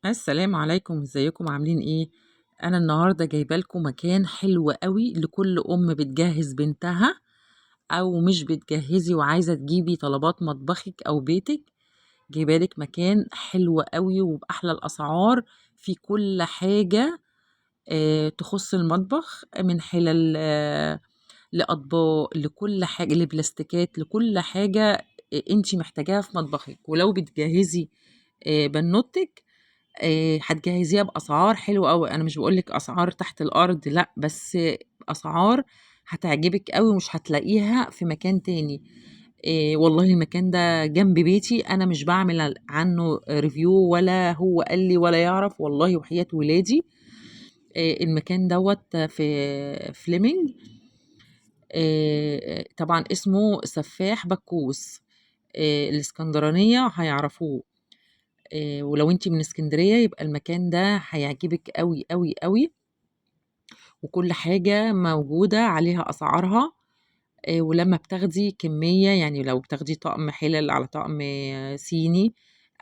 السلام عليكم، ازيكم عاملين ايه؟ انا النهارده جايبه لكم مكان حلو قوي لكل ام بتجهز بنتها، او مش بتجهزي وعايزه تجيبي طلبات مطبخك او بيتك. جايبه لك مكان حلو قوي وباحلى الاسعار، في كل حاجه تخص المطبخ، من حلل لاطباق، لكل حاجه، لبلاستيكات، لكل حاجه انتي محتاجاها في مطبخك. ولو بتجهزي بنوتك هتجهّزيها بأسعار حلوة أوي. أنا مش باقول لِك أسعار تحت الأرض لأ، بس أسعار هتعجبِك أوي ومش هتلاقيها في مكان تاني. والله المكان ده جنب بيتي، أنا مش باعمل عنه review ولا هو قال لي ولا يعرف، والله وحياة ولادي. المكان دوّة في فليمنج. طبعًا اسمه سفاح بكوس. الإسكندرانية هيعرفوه. ولو أنتِ من إسكندرية يبقى المكان ده هيعجبِك أوي، أوي، أوي، وكل حاجة موجودة عليها أسعارها. ولمّا بتاخدي كمية، يعني لو بتاخدي طقم حِلَل على طقم صيني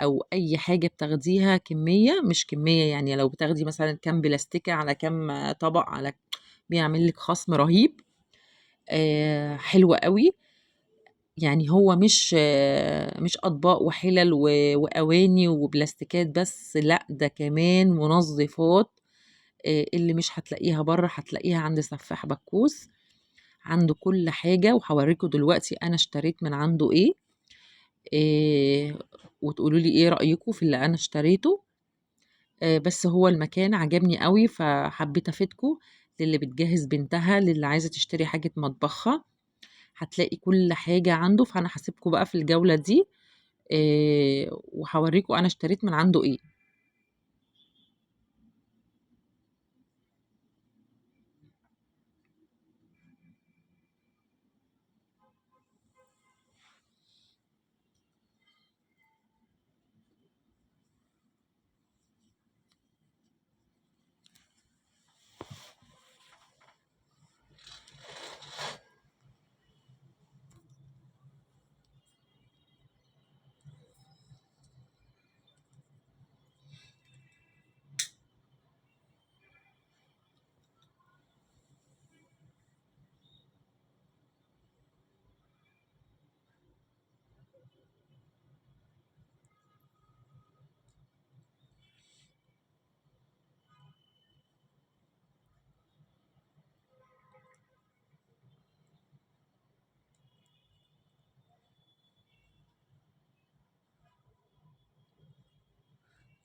أو أي حاجة بتاخديها كمية، مش كمية يعني لو بتاخدي مثلًا كام بلاستيكة على كام طبق على، بيعمل لِك خصم رهيب. حلو أوي. يعني هو مش أطباق وحِلَل وأواني وبلاستيكات بس، لأ ده كمان منظّفات اللي مش هتلاقيها برّه، هتلاقيها عند سفاح بكوس. عنده كل حاجة، وهاورّيكم دلوقتي أنا اشتريت من عنده إيه، آآ وتقولوا لي إيه رأيكم في اللي أنا اشتريته. بس هو المكان عجبني أوي، فحبيت أفيدكم، للي بتجهّز بنتها، للي عايزة تشتري حاجة مطبخها، هتلاقي كل حاجة عنده. فأنا هاسيبكم بقى في الجولة دي، وهاورّيكم أنا اشتريت من عنده إيه.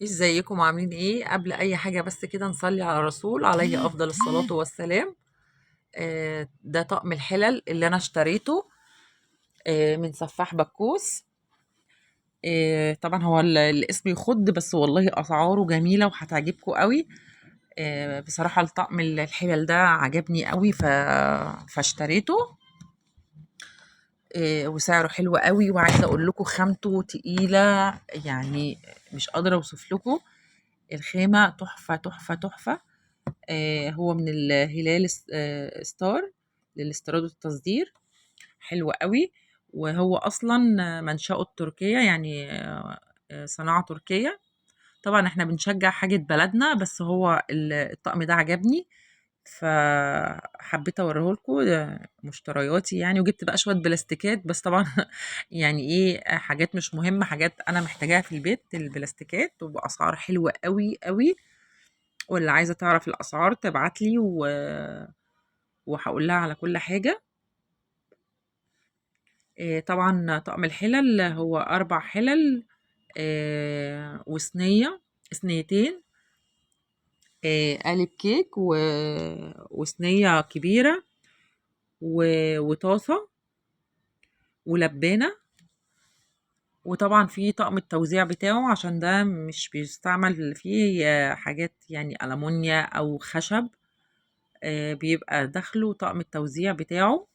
ازيكم عاملين ايه؟ قبل اي حاجة بس كده نصلي على الرسول عليه افضل الصلاة والسلام. ده طقم الحلل اللي انا اشتريته من سفاح بكوس. طبعا هو الاسم يخض، بس والله اسعاره جميلة وهتعجبكم قوي. بصراحة الطقم الحلل ده عجبني قوي فاشتريته. وسعره حلو قوي، وعايزة اقول لكم خامته تقيلة، يعني مش قادرة اوصف لكم. الخامة تحفة تحفة تحفة. هو من الهلال ستار للاستيراد والتصدير. حلو قوي. وهو اصلا منشأه التركية، يعني صناعة تركية. طبعا احنا بنشجع حاجة بلدنا، بس هو الطقم ده عجبني، فحبيت اوريه لكم مشترياتي يعني. وجبت بقى شوية بلاستيكات، بس طبعا يعني ايه، حاجات مش مهمة، حاجات انا محتاجاها في البيت، البلاستيكات، وبأسعار حلوة قوي قوي. واللي عايزة تعرف الأسعار تبعت لي وهقول لها على كل حاجة. طبعا طقم الحلل هو 4 حلل، وصينية، صينيتين، قالب كيك وصينية كبيرة وطاسة ولبانة. وطبعا في طقم التوزيع بتاعه، عشان ده مش بيستعمل فيه حاجات يعني ألمونيا أو خشب. بيبقى داخله طقم التوزيع بتاعه.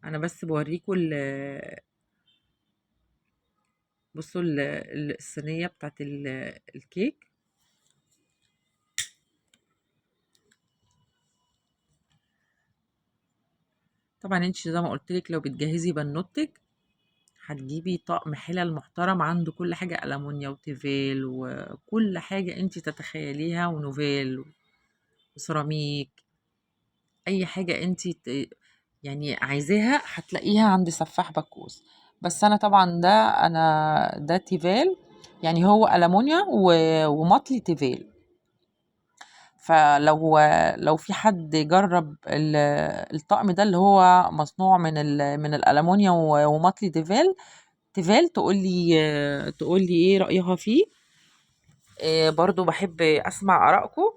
أنا بس بوريكم بصوا الصينية بتاعت الكيك. طبعا انت زي ما قلت لك، لو بتجهزي بنوتك هتجيبي طقم حلل محترم عنده كل حاجة ألمونيا وتيفال وكل حاجة انت تتخيليها ونوفيل وسيراميك. أي حاجة انت يعني عايزاها هتلاقيها عند سفاح بكوس. بس أنا طبعا ده تيفال، يعني هو ألمونيا ومطلي تيفال. فلو في حد جرب الطقم ده اللي هو مصنوع من الألمونيا ومطلي تيفال، تقول لي ايه رأيها فيه. برضو بحب اسمع آرائكم.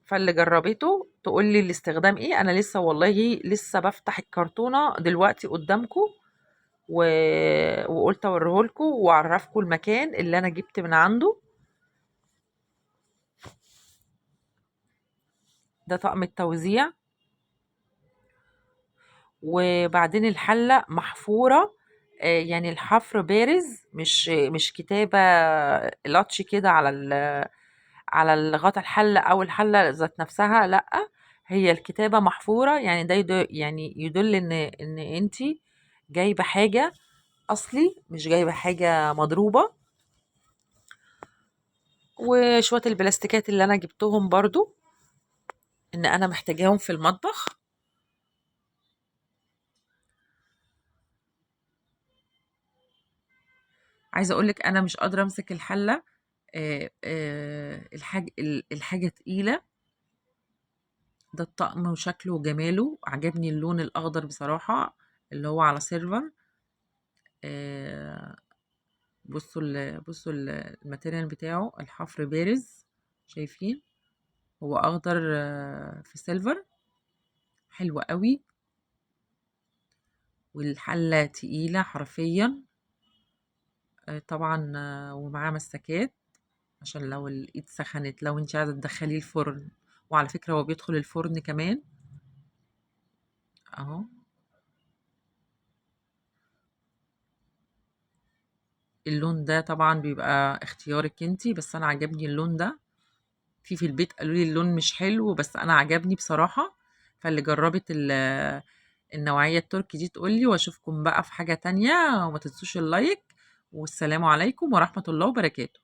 فاللي جربته تقول لي الاستخدام ايه. انا لسه والله لسه بفتح الكرتونة دلوقتي قدامكم و... وقلت اوريهولكم واعرفكم المكان اللي انا جبت من عنده. ده طقم التوزيع. وبعدين الحلة محفورة، يعني الحفر بارز، مش كتابة لاتش كده على غطا الحلة أو الحلة ذات نفسها، لأ، هي الكتابة محفورة. يعني ده يعني يدل إن انتي جايبة حاجة أصلي، مش جايبة حاجة مضروبة. وشوية البلاستيكات اللي أنا جبتهم برضو إن أنا محتاجاهم في المطبخ. عايزة أقولك أنا مش قادرة أمسك الحلة. الحاجة تقيلة. ده الطقم وشكله وجماله عجبني، اللون الأخضر بصراحة اللي هو على سيلفر. آه، بصوا الماتيريال بتاعه، الحفر بارز، شايفين؟ هو أخضر في سيلفر، حلو قوي. والحلة تقيلة حرفيا. طبعا ومعاه مسكات عشان لو الإيد سخنت، لو انت عايزة تدخليه الفرن. وعلى فكرة هو بيدخل الفرن كمان اهو. اللون ده طبعا بيبقى اختيارك انتي، بس انا عجبني اللون ده. في البيت قالوا لي اللون مش حلو، بس انا عجبني بصراحة. فاللي جربت النوعية التركي دي تقول لي. واشوفكم بقى في حاجة تانية، وما تنسوش اللايك. والسلام عليكم ورحمة الله وبركاته.